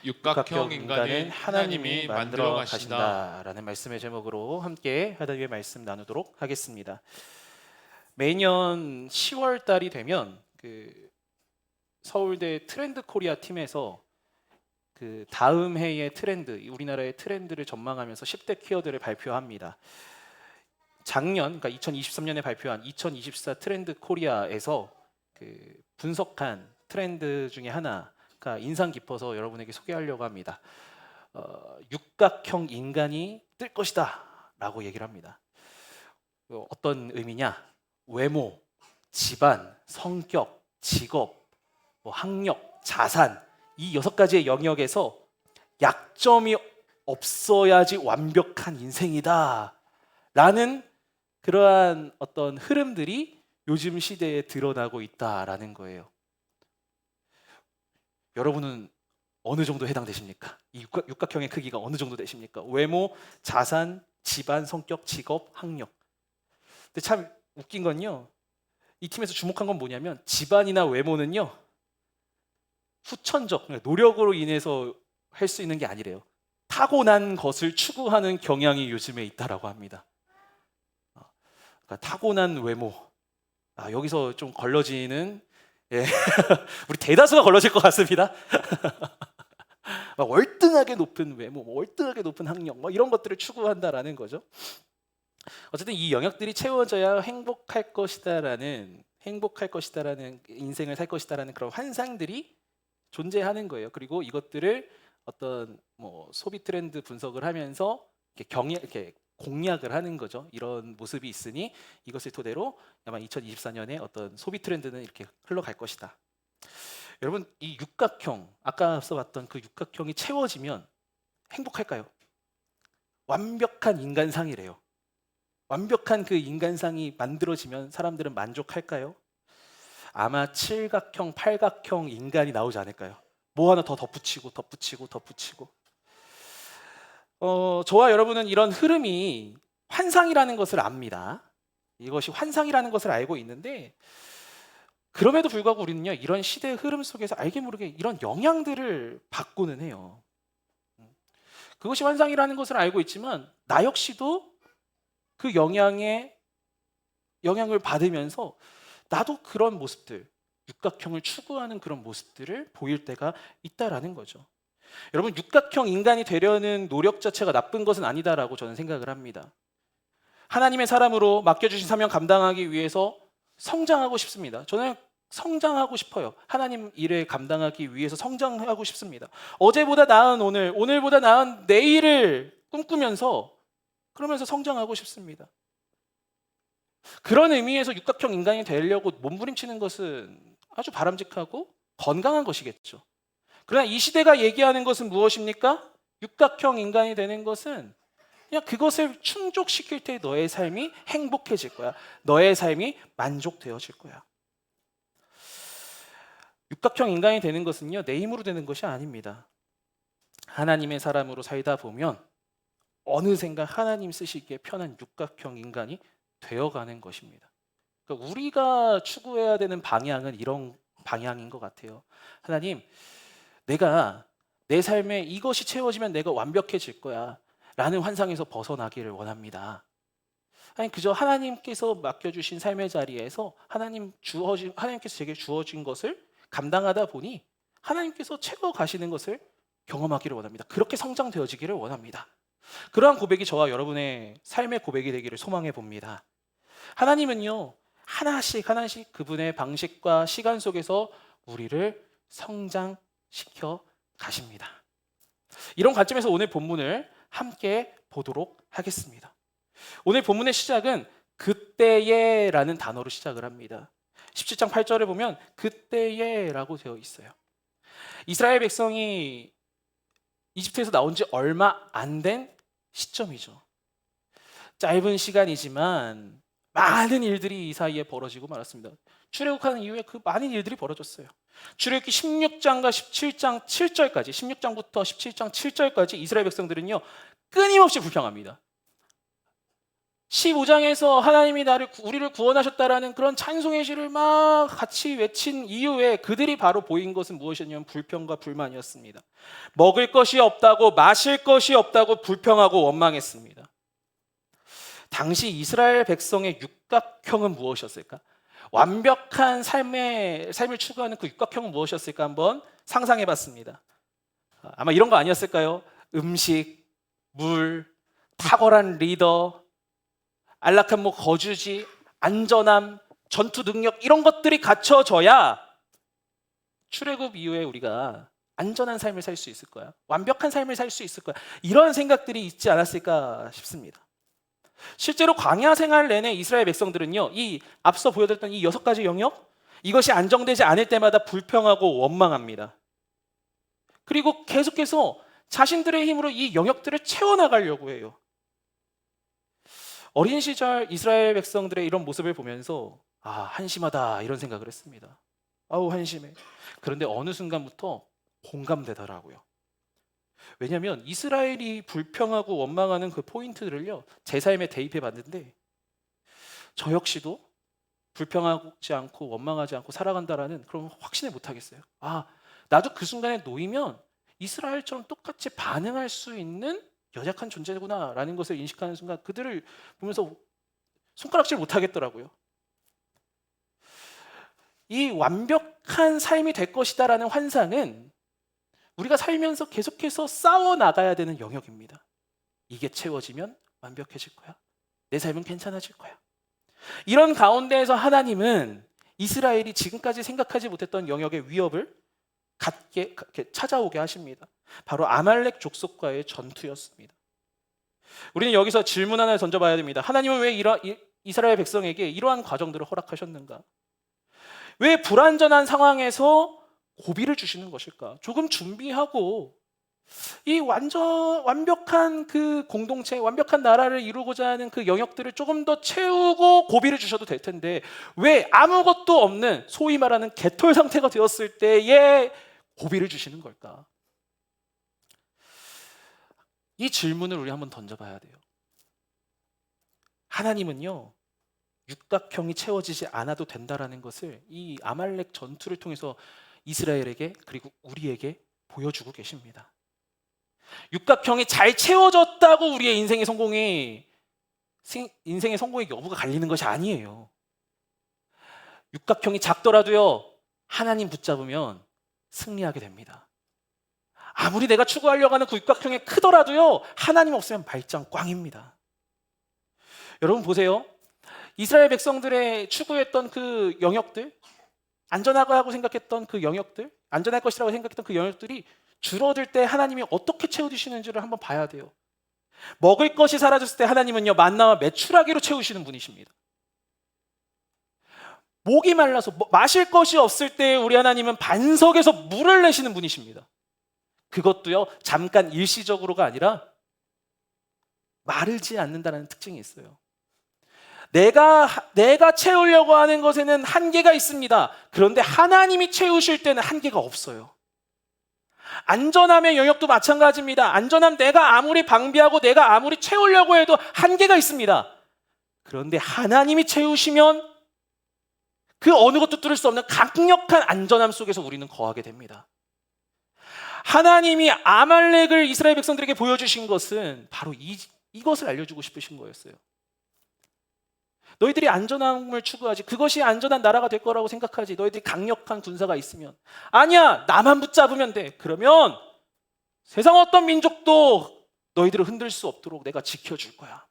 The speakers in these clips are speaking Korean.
육각형 인간은 하나님이 만들어 가신다. 가신다라는 말씀의 제목으로 함께 하나님의 말씀 나누도록 하겠습니다. 매년 10월 달이 되면 서울대 트렌드 코리아 팀에서 다음 해의 트렌드, 우리나라의 트렌드를 전망하면서 10대 키워드를 발표합니다. 작년, 그러니까 2023년에 발표한 2024 트렌드 코리아에서 분석한 트렌드 중에 하나가 인상 깊어서 여러분에게 소개하려고 합니다. 육각형 인간이 뜰 것이다 라고 얘기를 합니다. 어떤 의미냐? 외모, 집안, 성격, 직업, 학력, 자산, 이 6가지의 영역에서 약점이 없어야지 완벽한 인생이다 라는 그러한 어떤 흐름들이 요즘 시대에 드러나고 있다라는 거예요. 여러분은 어느 정도 해당되십니까? 이 육각형의 크기가 어느 정도 되십니까? 외모, 자산, 집안, 성격, 직업, 학력. 근데 참 웃긴 건요, 이 팀에서 주목한 건 뭐냐면 집안이나 외모는요 후천적, 노력으로 인해서 할 수 있는 게 아니래요. 타고난 것을 추구하는 경향이 요즘에 있다라고 합니다. 그러니까 타고난 외모. 여기서 좀 걸러지는, 우리 대다수가 걸러질 것 같습니다. 막 월등하게 높은 외모, 월등하게 높은 학력, 이런 것들을 추구한다라는 거죠. 어쨌든 이 영역들이 채워져야 행복할 것이다라는 인생을 살 것이다라는 그런 환상들이 존재하는 거예요. 그리고 이것들을 어떤 소비 트렌드 분석을 하면서 이렇게 공략을 하는 거죠. 이런 모습이 있으니 이것을 토대로 아마 2024년에 어떤 소비 트렌드는 이렇게 흘러갈 것이다. 여러분, 이 육각형, 아까 써봤던 그 육각형이 채워지면 행복할까요? 완벽한 인간상이래요. 완벽한 그 인간상이 만들어지면 사람들은 만족할까요? 아마 칠각형, 팔각형 인간이 나오지 않을까요? 뭐 하나 더 덧붙이고 저와 여러분은 이런 흐름이 환상이라는 것을 압니다. 이것이 환상이라는 것을 알고 있는데, 그럼에도 불구하고 우리는요, 이런 시대의 흐름 속에서 알게 모르게 이런 영향들을 받고는 해요. 그것이 환상이라는 것을 알고 있지만 나 역시도 그 영향을 받으면서 나도 그런 모습들, 육각형을 추구하는 그런 모습들을 보일 때가 있다라는 거죠. 여러분, 육각형 인간이 되려는 노력 자체가 나쁜 것은 아니다라고 저는 생각을 합니다. 하나님의 사람으로 맡겨주신 사명 감당하기 위해서 성장하고 싶습니다. 저는 성장하고 싶어요. 하나님 일을 감당하기 위해서 성장하고 싶습니다. 어제보다 나은 오늘, 오늘보다 나은 내일을 꿈꾸면서 그러면서 성장하고 싶습니다. 그런 의미에서 육각형 인간이 되려고 몸부림치는 것은 아주 바람직하고 건강한 것이겠죠. 그러나 이 시대가 얘기하는 것은 무엇입니까? 육각형 인간이 되는 것은 그냥 그것을 충족시킬 때 너의 삶이 행복해질 거야. 너의 삶이 만족되어질 거야. 육각형 인간이 되는 것은요, 내 힘으로 되는 것이 아닙니다. 하나님의 사람으로 살다 보면 어느샌가 하나님 쓰시기에 편한 육각형 인간이 되어가는 것입니다. 그러니까 우리가 추구해야 되는 방향은 이런 방향인 것 같아요. 하나님, 내가 내 삶에 이것이 채워지면 내가 완벽해질 거야 라는 환상에서 벗어나기를 원합니다. 아니, 그저 하나님께서 맡겨주신 삶의 자리에서 하나님께서 제게 주어진 것을 감당하다 보니 하나님께서 채워가시는 것을 경험하기를 원합니다. 그렇게 성장되어지기를 원합니다. 그러한 고백이 저와 여러분의 삶의 고백이 되기를 소망해 봅니다. 하나님은요, 하나씩 그분의 방식과 시간 속에서 우리를 성장시켜 가십니다. 이런 관점에서 오늘 본문을 함께 보도록 하겠습니다. 오늘 본문의 시작은 그때에 라는 단어로 시작을 합니다. 17장 8절에 보면 그때에 라고 되어 있어요. 이스라엘 백성이 이집트에서 나온 지 얼마 안 된 시점이죠. 짧은 시간이지만 많은 일들이 이 사이에 벌어지고 말았습니다. 출애굽하는 이후에 그 많은 일들이 벌어졌어요. 출애굽기 16장과 17장 7절까지, 16장부터 17장 7절까지 이스라엘 백성들은요, 끊임없이 불평합니다. 15장에서 하나님이 우리를 구원하셨다라는 그런 찬송의 시를 막 같이 외친 이후에 그들이 바로 보인 것은 무엇이냐면 불평과 불만이었습니다. 먹을 것이 없다고, 마실 것이 없다고 불평하고 원망했습니다. 당시 이스라엘 백성의 육각형은 무엇이었을까? 완벽한 삶을 추구하는 그 육각형은 무엇이었을까? 한번 상상해 봤습니다. 아마 이런 거 아니었을까요? 음식, 물, 탁월한 리더, 안락한 거주지, 안전함, 전투 능력, 이런 것들이 갖춰져야 출애굽 이후에 우리가 안전한 삶을 살 수 있을 거야. 완벽한 삶을 살 수 있을 거야. 이런 생각들이 있지 않았을까 싶습니다. 실제로 광야 생활 내내 이스라엘 백성들은요, 이 앞서 보여드렸던 이 6가지 영역, 이것이 안정되지 않을 때마다 불평하고 원망합니다. 그리고 계속해서 자신들의 힘으로 이 영역들을 채워나가려고 해요. 어린 시절 이스라엘 백성들의 이런 모습을 보면서 한심하다 이런 생각을 했습니다. 아우 한심해. 그런데 어느 순간부터 공감되더라고요. 왜냐하면 이스라엘이 불평하고 원망하는 그 포인트들을요, 제 삶에 대입해 봤는데 저 역시도 불평하지 않고 원망하지 않고 살아간다라는 그런 확신을 못 하겠어요. 나도 그 순간에 놓이면 이스라엘처럼 똑같이 반응할 수 있는 연약한 존재구나라는 것을 인식하는 순간 그들을 보면서 손가락질 못 하겠더라고요. 이 완벽한 삶이 될 것이다라는 환상은 우리가 살면서 계속해서 싸워 나가야 되는 영역입니다. 이게 채워지면 완벽해질 거야. 내 삶은 괜찮아질 거야. 이런 가운데에서 하나님은 이스라엘이 지금까지 생각하지 못했던 영역의 위협을 갖게 찾아오게 하십니다. 바로 아말렉 족속과의 전투였습니다. 우리는 여기서 질문 하나를 던져봐야 됩니다. 하나님은 왜 이스라엘 백성에게 이러한 과정들을 허락하셨는가? 왜 불안전한 상황에서 고비를 주시는 것일까? 조금 준비하고 이 완벽한 그 공동체, 완벽한 나라를 이루고자 하는 그 영역들을 조금 더 채우고 고비를 주셔도 될 텐데 왜 아무것도 없는 소위 말하는 개털 상태가 되었을 때에 고비를 주시는 걸까? 이 질문을 우리 한번 던져봐야 돼요. 하나님은요, 육각형이 채워지지 않아도 된다라는 것을 이 아말렉 전투를 통해서 이스라엘에게 그리고 우리에게 보여주고 계십니다. 육각형이 잘 채워졌다고 우리의 인생의 성공의 여부가 갈리는 것이 아니에요. 육각형이 작더라도요, 하나님 붙잡으면 승리하게 됩니다. 아무리 내가 추구하려고 하는 그 육각형이 크더라도요, 하나님 없으면 말짱 꽝입니다. 여러분 보세요. 이스라엘 백성들의 추구했던 그 영역들, 안전하다고 생각했던 그 영역들, 안전할 것이라고 생각했던 그 영역들이 줄어들 때 하나님이 어떻게 채워주시는지를 한번 봐야 돼요. 먹을 것이 사라졌을 때 하나님은요, 만나와 메추라기로 채우시는 분이십니다. 목이 말라서 마실 것이 없을 때 우리 하나님은 반석에서 물을 내시는 분이십니다. 그것도요, 잠깐 일시적으로가 아니라 마르지 않는다는 특징이 있어요. 내가 채우려고 하는 것에는 한계가 있습니다. 그런데 하나님이 채우실 때는 한계가 없어요. 안전함의 영역도 마찬가지입니다. 안전함 내가 아무리 방비하고 내가 아무리 채우려고 해도 한계가 있습니다. 그런데 하나님이 채우시면 그 어느 것도 뚫을 수 없는 강력한 안전함 속에서 우리는 거하게 됩니다. 하나님이 아말렉을 이스라엘 백성들에게 보여주신 것은 바로 이것을 알려주고 싶으신 거였어요. 너희들이 안전함을 추구하지, 그것이 안전한 나라가 될 거라고 생각하지, 너희들이 강력한 군사가 있으면 아니야, 나만 붙잡으면 돼. 그러면 세상 어떤 민족도 너희들을 흔들 수 없도록 내가 지켜줄 거야.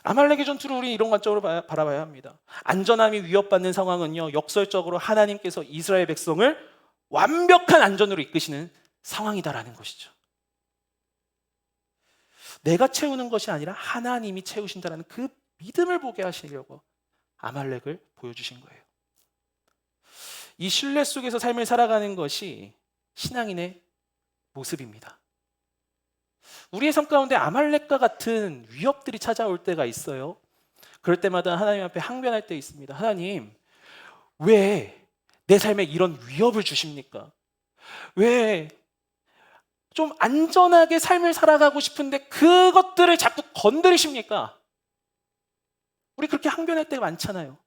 아말렉의 전투를 우리 이런 관점으로 바라봐야 합니다. 안전함이 위협받는 상황은요, 역설적으로 하나님께서 이스라엘 백성을 완벽한 안전으로 이끄시는 상황이다라는 것이죠. 내가 채우는 것이 아니라 하나님이 채우신다는 그 믿음을 보게 하시려고 아말렉을 보여주신 거예요. 이 신뢰 속에서 삶을 살아가는 것이 신앙인의 모습입니다. 우리의 삶 가운데 아말렉과 같은 위협들이 찾아올 때가 있어요. 그럴 때마다 하나님 앞에 항변할 때 있습니다. 하나님, 왜 내 삶에 이런 위협을 주십니까? 왜 좀 안전하게 삶을 살아가고 싶은데 그것들을 자꾸 건드리십니까? 우리 그렇게 항변할 때가 많잖아요.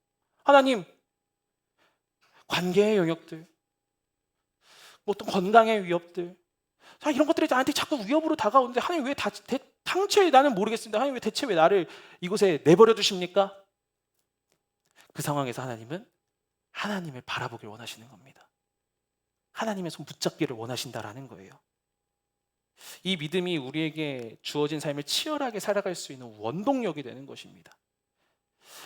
하나님, 관계의 영역들, 뭐 어떤 건강의 위협들, 이런 것들이 나한테 자꾸 위협으로 다가오는데 하나님 왜 당최 나는 모르겠습니다. 하나님 왜 대체 왜 나를 이곳에 내버려 두십니까? 그 상황에서 하나님은 하나님을 바라보길 원하시는 겁니다. 하나님의 손 붙잡기를 원하신다라는 거예요. 이 믿음이 우리에게 주어진 삶을 치열하게 살아갈 수 있는 원동력이 되는 것입니다.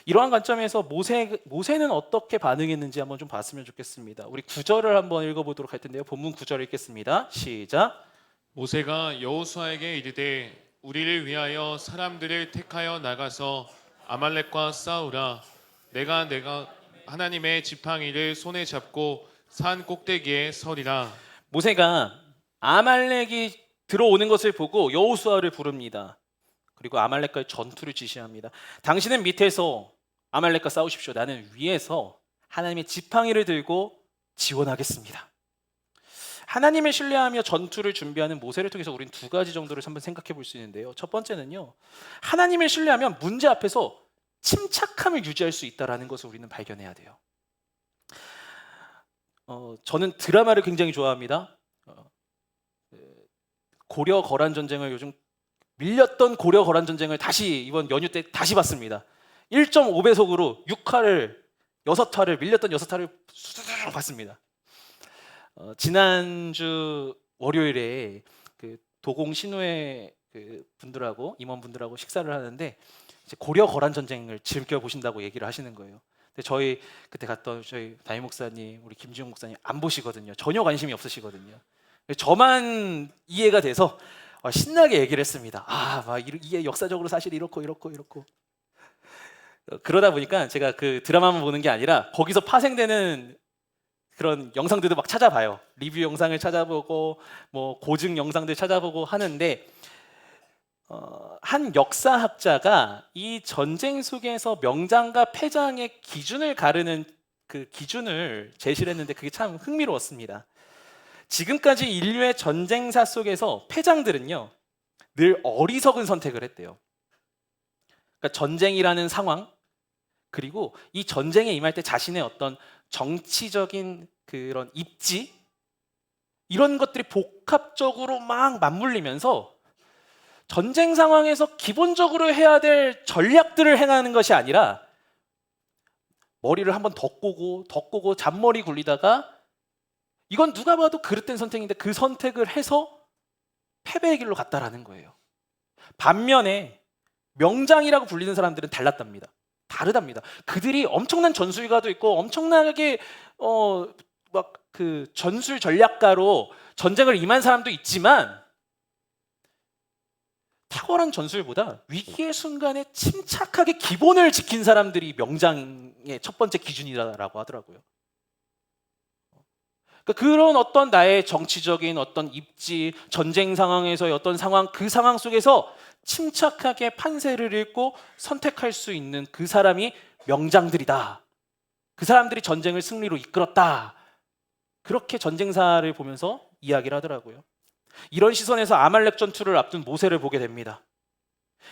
이러한 관점에서 모세는 어떻게 반응했는지 한번 좀 봤으면 좋겠습니다. 우리 9절을 한번 읽어보도록 할 텐데요. 본문 9절 읽겠습니다. 시작. 모세가 여호수아에게 이르되 우리를 위하여 사람들을 택하여 나가서 아말렉과 싸우라. 내가 하나님의 지팡이를 손에 잡고 산 꼭대기에 서리라. 모세가 아말렉이 들어오는 것을 보고 여호수아를 부릅니다. 그리고 아말렉과의 전투를 지시합니다. 당신은 밑에서 아말렉과 싸우십시오. 나는 위에서 하나님의 지팡이를 들고 지원하겠습니다. 하나님을 신뢰하며 전투를 준비하는 모세를 통해서 우리는 두 가지 정도를 한번 생각해 볼 수 있는데요. 첫 번째는요, 하나님을 신뢰하면 문제 앞에서 침착함을 유지할 수 있다는 것을 우리는 발견해야 돼요. 저는 드라마를 굉장히 좋아합니다. 고려 거란 전쟁을 요즘 밀렸던 고려 거란 전쟁을 다시 이번 연휴 때 다시 봤습니다. 1.5배속으로 6화를 밀렸던 6화를 수두둑 봤습니다. 지난주 월요일에 그 도공 신우회 그 분들하고 임원분들하고 식사를 하는데 이제 고려 거란 전쟁을 즐겨 보신다고 얘기를 하시는 거예요. 근데 저희 그때 갔던 저희 담임 목사님, 우리 김지용 목사님 안 보시거든요. 전혀 관심이 없으시거든요. 저만 이해가 돼서 신나게 얘기를 했습니다. 이게 역사적으로 사실 이렇고. 그러다 보니까 제가 그 드라마만 보는 게 아니라 거기서 파생되는 그런 영상들도 막 찾아봐요. 리뷰 영상을 찾아보고 뭐 고증 영상들 찾아보고 하는데 한 역사학자가 이 전쟁 속에서 명장과 패장의 기준을 가르는 그 기준을 제시를 했는데 그게 참 흥미로웠습니다. 지금까지 인류의 전쟁사 속에서 패장들은요 늘 어리석은 선택을 했대요. 그러니까 전쟁이라는 상황, 그리고 이 전쟁에 임할 때 자신의 어떤 정치적인 그런 입지, 이런 것들이 복합적으로 막 맞물리면서 전쟁 상황에서 기본적으로 해야 될 전략들을 행하는 것이 아니라 머리를 한번 더 꼬고 잔머리 굴리다가 이건 누가 봐도 그릇된 선택인데 그 선택을 해서 패배의 길로 갔다라는 거예요. 반면에 명장이라고 불리는 사람들은 다르답니다. 그들이 엄청난 전술가도 있고 엄청나게 막 그 전술 전략가로 전쟁을 임한 사람도 있지만 탁월한 전술보다 위기의 순간에 침착하게 기본을 지킨 사람들이 명장의 첫 번째 기준이라고 하더라고요. 그런 어떤 나의 정치적인 어떤 입지, 전쟁 상황에서의 어떤 상황, 그 상황 속에서 침착하게 판세를 읽고 선택할 수 있는 그 사람이 명장들이다. 그 사람들이 전쟁을 승리로 이끌었다. 그렇게 전쟁사를 보면서 이야기를 하더라고요. 이런 시선에서 아말렉 전투를 앞둔 모세를 보게 됩니다.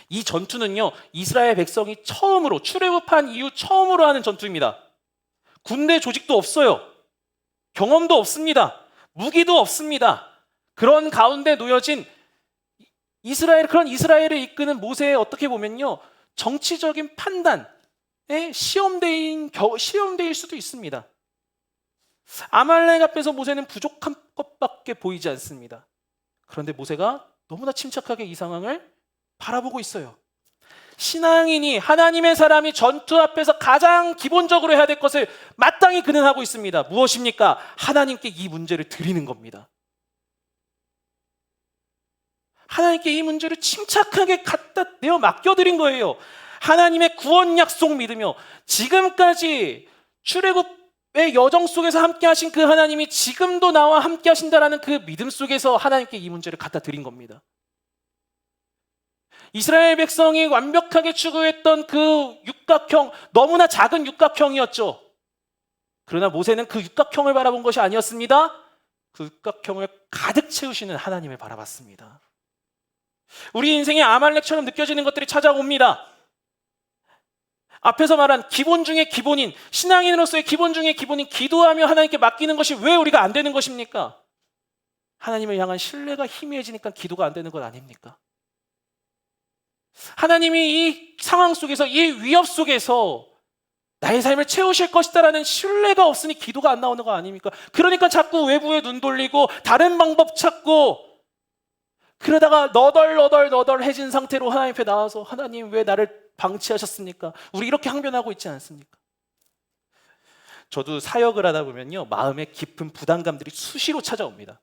이 전투는요, 이스라엘 백성이 처음으로 출애굽한 이후 처음으로 하는 전투입니다. 군대 조직도 없어요. 경험도 없습니다. 무기도 없습니다. 그런 가운데 놓여진 그런 이스라엘을 이끄는 모세의 어떻게 보면요, 정치적인 판단의 시험대일 수도 있습니다. 아말렉 앞에서 모세는 부족한 것밖에 보이지 않습니다. 그런데 모세가 너무나 침착하게 이 상황을 바라보고 있어요. 신앙인이, 하나님의 사람이 전투 앞에서 가장 기본적으로 해야 될 것을 마땅히 그는 하고 있습니다. 무엇입니까? 하나님께 이 문제를 드리는 겁니다. 하나님께 이 문제를 침착하게 갖다 내어 맡겨드린 거예요. 하나님의 구원 약속 믿으며 지금까지 출애굽의 여정 속에서 함께 하신 그 하나님이 지금도 나와 함께 하신다라는 그 믿음 속에서 하나님께 이 문제를 갖다 드린 겁니다. 이스라엘 백성이 완벽하게 추구했던 그 육각형, 너무나 작은 육각형이었죠. 그러나 모세는 그 육각형을 바라본 것이 아니었습니다. 그 육각형을 가득 채우시는 하나님을 바라봤습니다. 우리 인생에 아말렉처럼 느껴지는 것들이 찾아옵니다. 앞에서 말한 기본 중의 기본인, 신앙인으로서의 기본 중의 기본인 기도하며 하나님께 맡기는 것이 왜 우리가 안 되는 것입니까? 하나님을 향한 신뢰가 희미해지니까 기도가 안 되는 것 아닙니까? 하나님이 이 상황 속에서, 이 위협 속에서 나의 삶을 채우실 것이다라는 신뢰가 없으니 기도가 안 나오는 거 아닙니까? 그러니까 자꾸 외부에 눈 돌리고 다른 방법 찾고, 그러다가 너덜너덜해진 상태로 하나님 앞에 나와서 하나님 왜 나를 방치하셨습니까? 우리 이렇게 항변하고 있지 않습니까? 저도 사역을 하다 보면요, 마음에 깊은 부담감들이 수시로 찾아옵니다.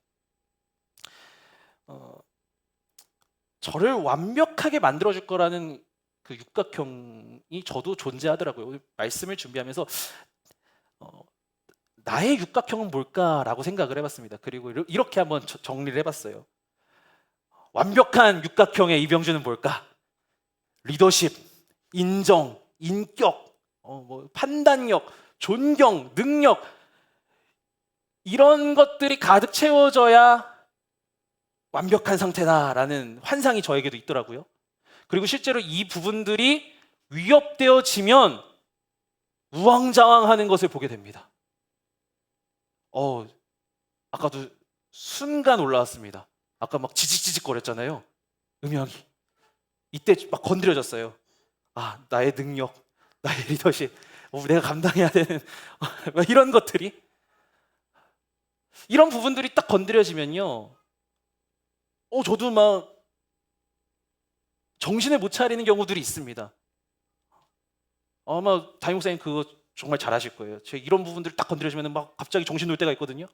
저를 완벽하게 만들어줄 거라는 그 육각형이 저도 존재하더라고요. 말씀을 준비하면서 나의 육각형은 뭘까라고 생각을 해봤습니다. 그리고 이렇게 한번 정리를 해봤어요. 완벽한 육각형의 이병준은 뭘까? 리더십, 인정, 인격, 판단력, 존경, 능력, 이런 것들이 가득 채워져야 완벽한 상태다라는 환상이 저에게도 있더라고요. 그리고 실제로 이 부분들이 위협되어지면 우왕좌왕하는 것을 보게 됩니다. 아까도 순간 올라왔습니다. 아까 막 지직지직거렸잖아요. 음향이. 이때 막 건드려졌어요. 나의 능력, 나의 리더십, 내가 감당해야 되는 이런 것들이, 이런 부분들이 딱 건드려지면요, 저도 막 정신을 못 차리는 경우들이 있습니다. 아마 담임 목사님 그거 정말 잘하실 거예요. 제가 이런 부분들을 딱 건드려주면 막 갑자기 정신 놓을 때가 있거든요.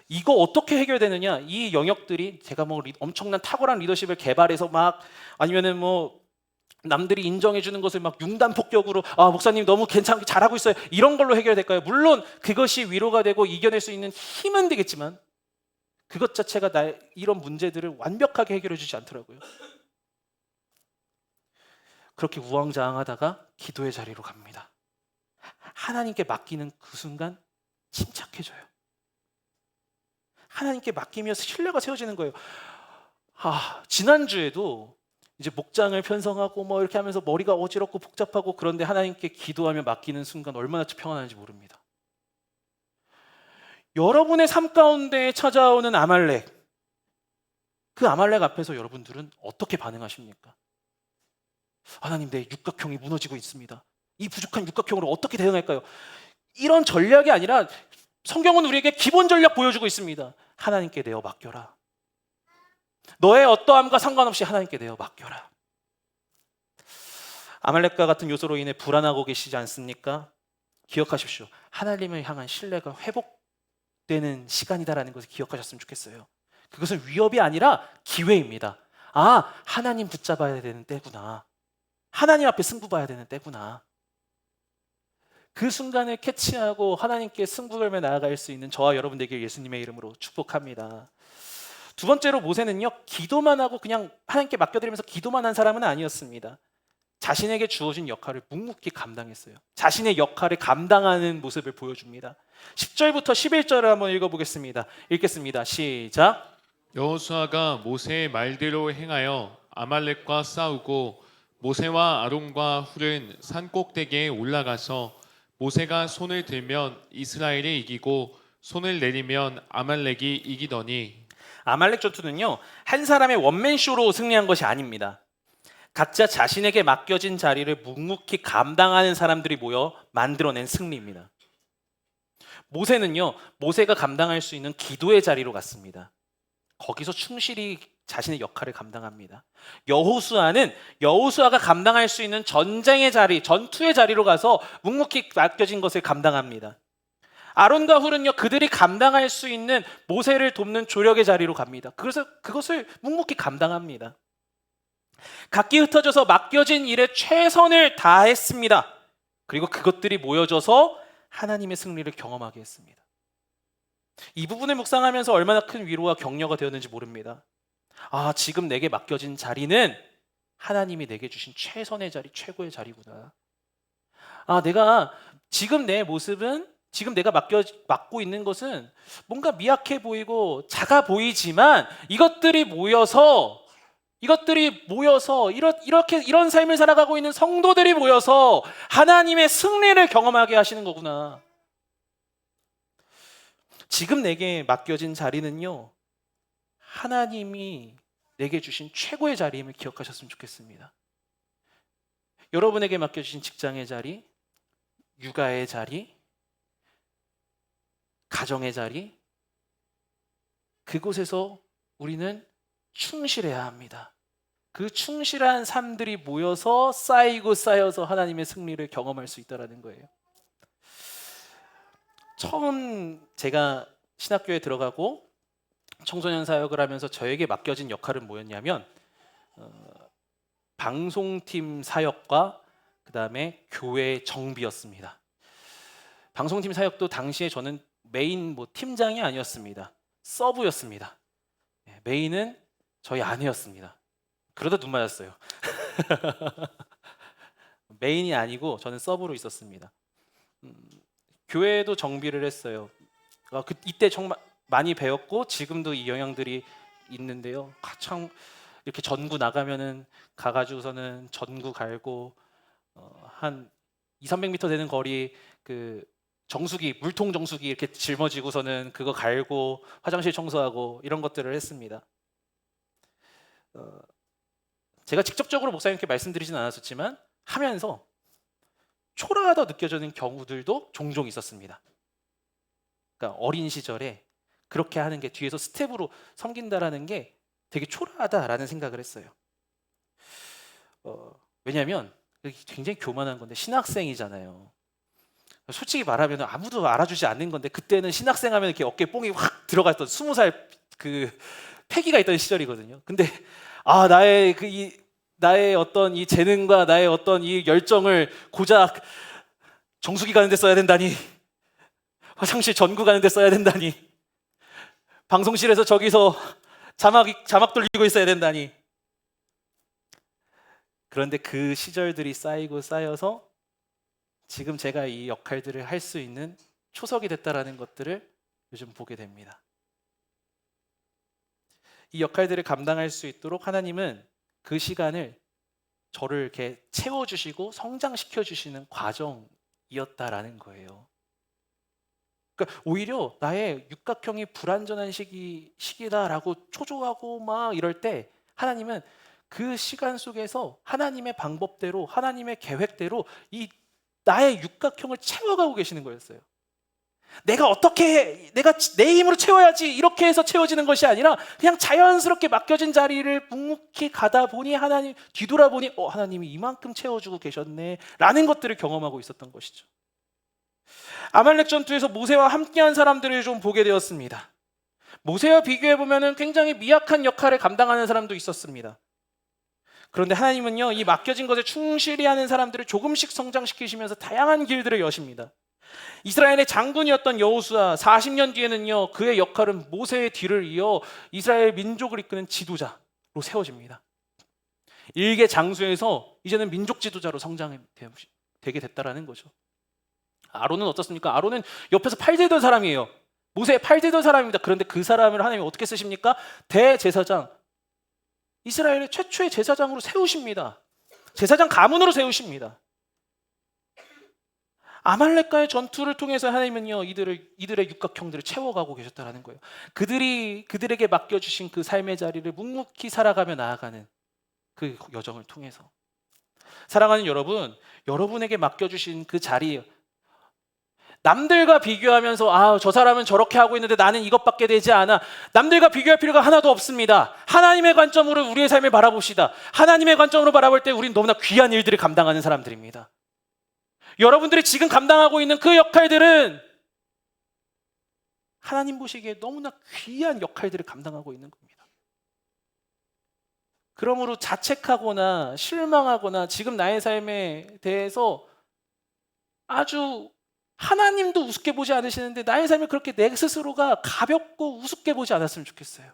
이거 어떻게 해결되느냐? 이 영역들이 제가 뭐 엄청난 탁월한 리더십을 개발해서 막, 아니면은 뭐 남들이 인정해 주는 것을 막 융단폭격으로 목사님 너무 괜찮게 잘하고 있어요, 이런 걸로 해결될까요? 물론 그것이 위로가 되고 이겨낼 수 있는 힘은 되겠지만 그것 자체가 이런 문제들을 완벽하게 해결해 주지 않더라고요. 그렇게 우왕좌왕하다가 기도의 자리로 갑니다. 하나님께 맡기는 그 순간 침착해져요. 하나님께 맡기면서 신뢰가 세워지는 거예요. 지난주에도 이제 목장을 편성하고 뭐 이렇게 하면서 머리가 어지럽고 복잡하고, 그런데 하나님께 기도하며 맡기는 순간 얼마나 평안한지 모릅니다. 여러분의 삶 가운데 찾아오는 아말렉, 그 아말렉 앞에서 여러분들은 어떻게 반응하십니까? 하나님, 내 육각형이 무너지고 있습니다. 이 부족한 육각형으로 어떻게 대응할까요? 이런 전략이 아니라 성경은 우리에게 기본 전략 보여주고 있습니다. 하나님께 내어 맡겨라. 너의 어떠함과 상관없이 하나님께 내어 맡겨라. 아말렉과 같은 요소로 인해 불안하고 계시지 않습니까? 기억하십시오. 하나님을 향한 신뢰가 회복되는 시간이다라는 것을 기억하셨으면 좋겠어요. 그것은 위협이 아니라 기회입니다. 하나님 붙잡아야 되는 때구나. 하나님 앞에 승부 봐야 되는 때구나. 그 순간을 캐치하고 하나님께 승부 걸며 나아갈 수 있는 저와 여러분 되길 예수님의 이름으로 축복합니다. 두 번째로, 모세는요, 기도만 하고 그냥 하나님께 맡겨드리면서 기도만 한 사람은 아니었습니다. 자신에게 주어진 역할을 묵묵히 감당했어요. 자신의 역할을 감당하는 모습을 보여줍니다. 10절부터 11절을 한번 읽어보겠습니다. 읽겠습니다. 시작. 여호수아가 모세의 말대로 행하여 아말렉과 싸우고 모세와 아론과 훌은 산 꼭대기에 올라가서 모세가 손을 들면 이스라엘이 이기고 손을 내리면 아말렉이 이기더니. 아말렉 전투는요, 한 사람의 원맨쇼로 승리한 것이 아닙니다. 각자 자신에게 맡겨진 자리를 묵묵히 감당하는 사람들이 모여 만들어낸 승리입니다. 모세는요, 모세가 감당할 수 있는 기도의 자리로 갔습니다. 거기서 충실히 자신의 역할을 감당합니다. 여호수아는 여호수아가 감당할 수 있는 전쟁의 자리, 전투의 자리로 가서 묵묵히 맡겨진 것을 감당합니다. 아론과 훌은요, 그들이 감당할 수 있는 모세를 돕는 조력의 자리로 갑니다. 그래서 그것을 묵묵히 감당합니다. 각기 흩어져서 맡겨진 일에 최선을 다했습니다. 그리고 그것들이 모여져서 하나님의 승리를 경험하게 했습니다. 이 부분을 묵상하면서 얼마나 큰 위로와 격려가 되었는지 모릅니다. 지금 내게 맡겨진 자리는 하나님이 내게 주신 최선의 자리, 최고의 자리구나. 내가 지금 내 모습은 지금 내가 맡고 있는 것은 뭔가 미약해 보이고 작아 보이지만 이것들이 모여서 이런 삶을 살아가고 있는 성도들이 모여서 하나님의 승리를 경험하게 하시는 거구나. 지금 내게 맡겨진 자리는요, 하나님이 내게 주신 최고의 자리임을 기억하셨으면 좋겠습니다. 여러분에게 맡겨주신 직장의 자리, 육아의 자리, 가정의 자리, 그곳에서 우리는 충실해야 합니다. 그 충실한 삶들이 모여서 쌓여서 하나님의 승리를 경험할 수 있다는 거예요. 처음 제가 신학교에 들어가고 청소년 사역을 하면서 저에게 맡겨진 역할은 뭐였냐면 방송팀 사역과 그 다음에 교회 정비였습니다. 방송팀 사역도 당시에 저는 메인 팀장이 아니었습니다. 서브였습니다. 메인은 저희 아내였습니다. 그러다 눈 맞았어요. 메인이 아니고 저는 서브로 있었습니다. 교회도 정비를 했어요. 이때 정말 많이 배웠고 지금도 이 영향들이 있는데요. 참 이렇게 전구 나가면은 가가지고서는 전구 갈고 한 200~300m 되는 거리 그 정수기, 물통 정수기 이렇게 짊어지고서는 그거 갈고 화장실 청소하고 이런 것들을 했습니다. 제가 직접적으로 목사님께 말씀드리진 않았었지만 하면서 초라하다 느껴지는 경우들도 종종 있었습니다. 그러니까 어린 시절에 그렇게 하는 게 뒤에서 스텝으로 섬긴다라는 게 되게 초라하다라는 생각을 했어요. 왜냐하면 굉장히 교만한 건데 신학생이잖아요. 솔직히 말하면 아무도 알아주지 않는 건데 그때는 신학생 하면 이렇게 어깨에 뽕이 확 들어갔던 20살 그 패기가 있던 시절이거든요. 근데 나의 어떤 이 재능과 나의 어떤 이 열정을 고작 정수기 가는 데 써야 된다니, 화장실 전구 가는 데 써야 된다니, 방송실에서 저기서 자막 돌리고 있어야 된다니. 그런데 그 시절들이 쌓여서 지금 제가 이 역할들을 할 수 있는 초석이 됐다라는 것들을 요즘 보게 됩니다. 이 역할들을 감당할 수 있도록 하나님은 그 시간을 저를 이렇게 채워주시고 성장시켜 주시는 과정이었다라는 거예요. 그러니까 오히려 나의 육각형이 불완전한 시기다라고 초조하고 막 이럴 때 하나님은 그 시간 속에서 하나님의 방법대로 하나님의 계획대로 이 나의 육각형을 채워가고 계시는 거였어요. 내가 내 힘으로 채워야지 이렇게 해서 채워지는 것이 아니라 그냥 자연스럽게 맡겨진 자리를 묵묵히 가다 보니 하나님 뒤돌아보니 하나님이 이만큼 채워주고 계셨네 라는 것들을 경험하고 있었던 것이죠. 아말렉 전투에서 모세와 함께한 사람들을 좀 보게 되었습니다. 모세와 비교해보면 굉장히 미약한 역할을 감당하는 사람도 있었습니다. 그런데 하나님은요, 이 맡겨진 것에 충실히 하는 사람들을 조금씩 성장시키시면서 다양한 길들을 여십니다. 이스라엘의 장군이었던 여호수아 40년 뒤에는요, 그의 역할은 모세의 뒤를 이어 이스라엘 민족을 이끄는 지도자로 세워집니다. 일개 장수에서 이제는 민족 지도자로 성장되게 됐다라는 거죠. 아론은 어떻습니까? 아론은 옆에서 팔들던 사람이에요. 모세의 팔들던 사람입니다. 그런데 그 사람을 하나님이 어떻게 쓰십니까? 대제사장, 이스라엘의 최초의 제사장으로 세우십니다. 제사장 가문으로 세우십니다. 아말렉과의 전투를 통해서 하나님은요, 이들의 육각형들을 채워가고 계셨다는 거예요. 그들에게 맡겨주신 그 삶의 자리를 묵묵히 살아가며 나아가는 그 여정을 통해서. 사랑하는 여러분, 여러분에게 맡겨주신 그 자리, 남들과 비교하면서 저 사람은 저렇게 하고 있는데 나는 이것밖에 되지 않아. 남들과 비교할 필요가 하나도 없습니다. 하나님의 관점으로 우리의 삶을 바라봅시다. 하나님의 관점으로 바라볼 때 우리는 너무나 귀한 일들을 감당하는 사람들입니다. 여러분들이 지금 감당하고 있는 그 역할들은 하나님 보시기에 너무나 귀한 역할들을 감당하고 있는 겁니다. 그러므로 자책하거나 실망하거나 지금 나의 삶에 대해서 아주 하나님도 우습게 보지 않으시는데 나의 삶을 그렇게 내 스스로가 가볍고 우습게 보지 않았으면 좋겠어요.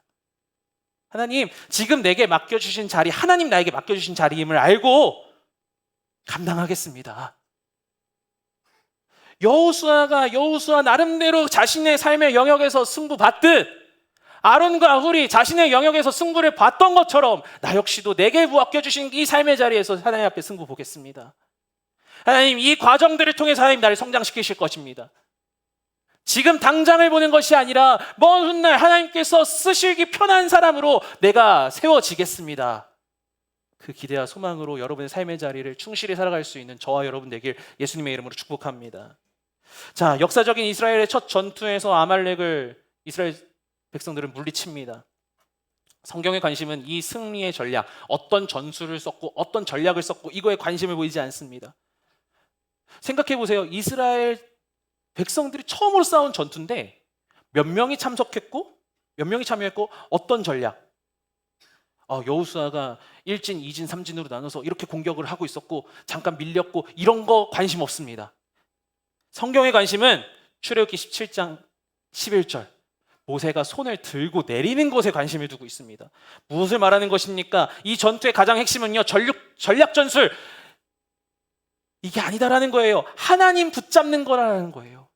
하나님, 지금 내게 맡겨주신 자리, 하나님 나에게 맡겨주신 자리임을 알고 감당하겠습니다. 여호수아 나름대로 자신의 삶의 영역에서 승부받듯 아론과 훌이 자신의 영역에서 승부를 봤던 것처럼 나 역시도 내게 맡겨주신 이 삶의 자리에서 하나님 앞에 승부 보겠습니다. 하나님, 이 과정들을 통해서 하나님 나를 성장시키실 것입니다. 지금 당장을 보는 것이 아니라 먼 훗날 하나님께서 쓰시기 편한 사람으로 내가 세워지겠습니다. 그 기대와 소망으로 여러분의 삶의 자리를 충실히 살아갈 수 있는 저와 여러분 되길 예수님의 이름으로 축복합니다. 자, 역사적인 이스라엘의 첫 전투에서 아말렉을 이스라엘 백성들은 물리칩니다. 성경의 관심은 이 승리의 전략, 어떤 전술을 썼고 어떤 전략을 썼고 이거에 관심을 보이지 않습니다. 생각해 보세요. 이스라엘 백성들이 처음으로 싸운 전투인데 몇 명이 참석했고 몇 명이 참여했고 어떤 전략? 여호수아가 1진, 2진, 3진으로 나눠서 이렇게 공격을 하고 있었고 잠깐 밀렸고 이런 거 관심 없습니다. 성경의 관심은 출애굽기 17장 11절 모세가 손을 들고 내리는 것에 관심을 두고 있습니다. 무엇을 말하는 것입니까? 이 전투의 가장 핵심은요, 전략 전술 이게 아니다라는 거예요. 하나님 붙잡는 거라는 거예요.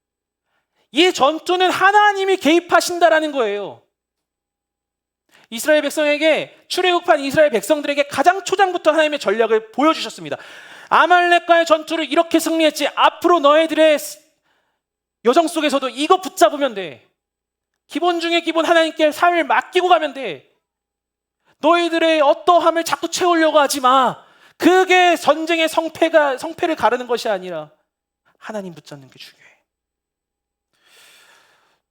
이 전투는 하나님이 개입하신다라는 거예요. 이스라엘 백성에게, 출애굽한 이스라엘 백성들에게 가장 초장부터 하나님의 전략을 보여주셨습니다. 아말렉과의 전투를 이렇게 승리했지, 앞으로 너희들의 여정 속에서도 이거 붙잡으면 돼. 기본 중에 기본, 하나님께 삶을 맡기고 가면 돼. 너희들의 어떠함을 자꾸 채우려고 하지 마. 그게 전쟁의 성패를 가르는 것이 아니라 하나님 붙잡는 게 중요해.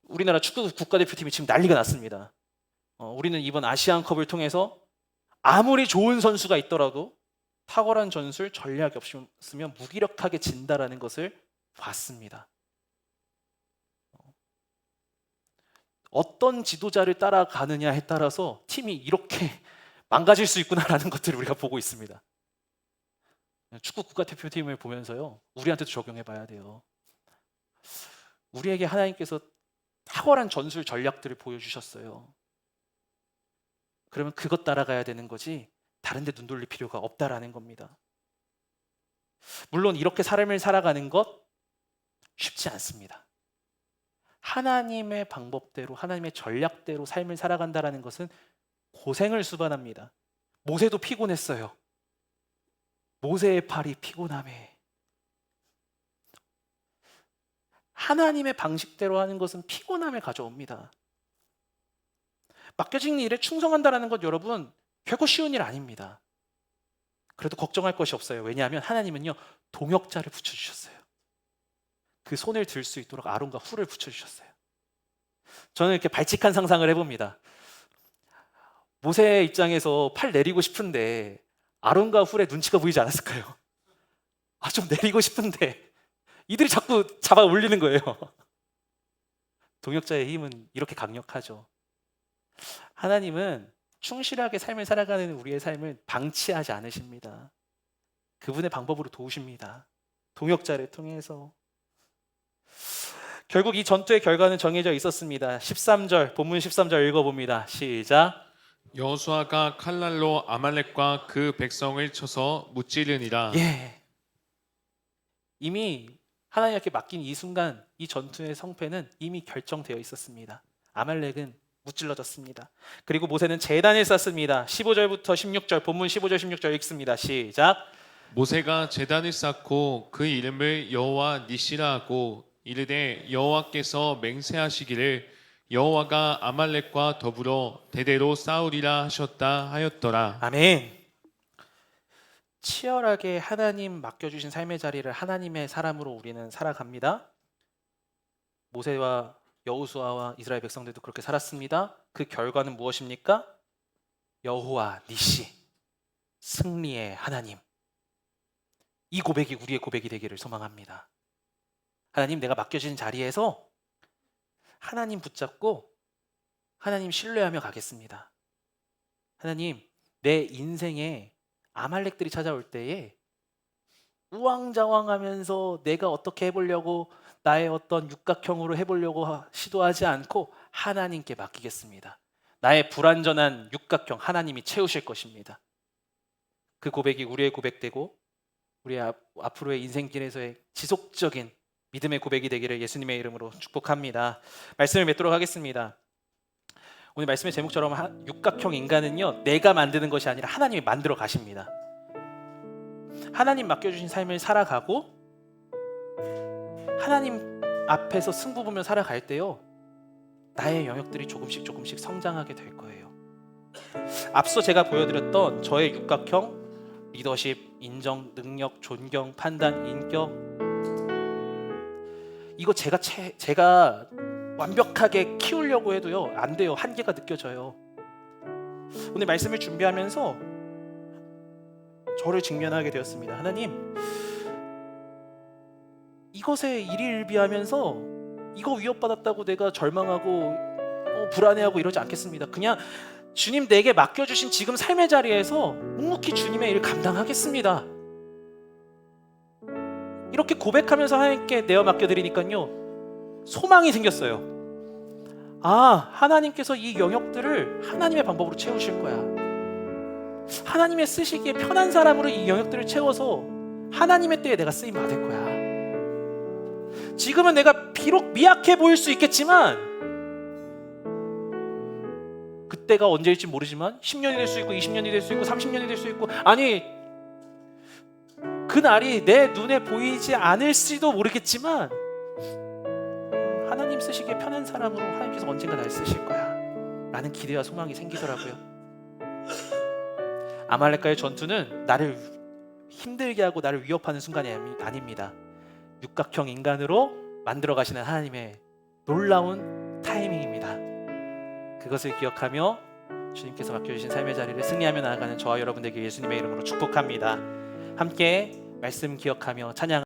우리나라 축구 국가대표팀이 지금 난리가 났습니다. 우리는 이번 아시안컵을 통해서 아무리 좋은 선수가 있더라도 탁월한 전술, 전략이 없으면 무기력하게 진다라는 것을 봤습니다. 어떤 지도자를 따라가느냐에 따라서 팀이 이렇게 망가질 수 있구나라는 것들을 우리가 보고 있습니다. 축구 국가대표팀을 보면서요, 우리한테도 적용해 봐야 돼요. 우리에게 하나님께서 탁월한 전술 전략들을 보여주셨어요. 그러면 그것 따라가야 되는 거지 다른 데 눈 돌릴 필요가 없다라는 겁니다. 물론 이렇게 삶을 살아가는 것 쉽지 않습니다. 하나님의 방법대로, 하나님의 전략대로 삶을 살아간다라는 것은 고생을 수반합니다. 모세도 피곤했어요. 모세의 팔이 피곤함에. 하나님의 방식대로 하는 것은 피곤함을 가져옵니다. 맡겨진 일에 충성한다는 것, 여러분, 결코 쉬운 일 아닙니다. 그래도 걱정할 것이 없어요. 왜냐하면 하나님은요, 동역자를 붙여주셨어요. 그 손을 들 수 있도록 아론과 훌을 붙여주셨어요. 저는 이렇게 발칙한 상상을 해봅니다. 모세의 입장에서 팔 내리고 싶은데 아론과 훌의 눈치가 보이지 않았을까요? 좀 내리고 싶은데 이들이 자꾸 잡아 올리는 거예요. 동역자의 힘은 이렇게 강력하죠. 하나님은 충실하게 삶을 살아가는 우리의 삶을 방치하지 않으십니다. 그분의 방법으로 도우십니다. 동역자를 통해서. 결국 이 전투의 결과는 정해져 있었습니다. 13절, 본문 13절 읽어봅니다. 시작. 여호수아가 칼날로 아말렉과 그 백성을 쳐서 무찌르니라. 예. 이미 하나님께 맡긴 이 순간, 이 전투의 성패는 이미 결정되어 있었습니다. 아말렉은 무찔러졌습니다. 그리고 모세는 제단을 쌓습니다. 15절부터 16절, 본문 15절 16절 읽습니다. 시작. 모세가 제단을 쌓고 그 이름을 여호와 니시라 하고 이르되 여호와께서 맹세하시기를 여호와가 아말렉과 더불어 대대로 싸우리라 하셨다 하였더라. 아멘. 치열하게 하나님 맡겨주신 삶의 자리를 하나님의 사람으로 우리는 살아갑니다. 모세와 여호수아와 이스라엘 백성들도 그렇게 살았습니다. 그 결과는 무엇입니까? 여호와 니시, 승리의 하나님. 이 고백이 우리의 고백이 되기를 소망합니다. 하나님, 내가 맡겨진 자리에서 하나님 붙잡고 하나님 신뢰하며 가겠습니다. 하나님, 내 인생에 아말렉들이 찾아올 때에 우왕좌왕하면서 내가 어떻게 해보려고 나의 어떤 육각형으로 해보려고 시도하지 않고 하나님께 맡기겠습니다. 나의 불완전한 육각형 하나님이 채우실 것입니다. 그 고백이 우리의 고백되고 우리의 앞으로의 인생길에서의 지속적인 믿음의 고백이 되기를 예수님의 이름으로 축복합니다. 말씀을 맺도록 하겠습니다. 오늘 말씀의 제목처럼 육각형 인간은요, 내가 만드는 것이 아니라 하나님이 만들어 가십니다. 하나님 맡겨주신 삶을 살아가고 하나님 앞에서 승부 보며 살아갈 때요, 나의 영역들이 조금씩 성장하게 될 거예요. 앞서 제가 보여드렸던 저의 육각형, 리더십, 인정, 능력, 존경, 판단, 인격, 이거 제가 완벽하게 키우려고 해도요, 안 돼요. 한계가 느껴져요. 오늘 말씀을 준비하면서 저를 직면하게 되었습니다. 하나님, 이것에 일희일비하면서 이거 위협받았다고 내가 절망하고 불안해하고 이러지 않겠습니다. 그냥 주님 내게 맡겨주신 지금 삶의 자리에서 묵묵히 주님의 일을 감당하겠습니다. 이렇게 고백하면서 하나님께 내어 맡겨드리니까요, 소망이 생겼어요. 아, 하나님께서 이 영역들을 하나님의 방법으로 채우실 거야. 하나님의 쓰시기에 편한 사람으로 이 영역들을 채워서 하나님의 때에 내가 쓰임 받을 거야. 지금은 내가 비록 미약해 보일 수 있겠지만 그때가 언제일지 모르지만 10년이 될 수 있고 20년이 될 수 있고 30년이 될 수 있고, 아니 그날이 내 눈에 보이지 않을지도 모르겠지만 하나님 쓰시기에 편한 사람으로 하나님께서 언젠가 날 쓰실 거야 라는 기대와 소망이 생기더라고요. 아말렉과의 전투는 나를 힘들게 하고 나를 위협하는 순간이 아닙니다. 육각형 인간으로 만들어 가시는 하나님의 놀라운 타이밍입니다. 그것을 기억하며 주님께서 맡겨주신 삶의 자리를 승리하며 나아가는 저와 여러분들에게 예수님의 이름으로 축복합니다. 함께 말씀 기억하며 찬양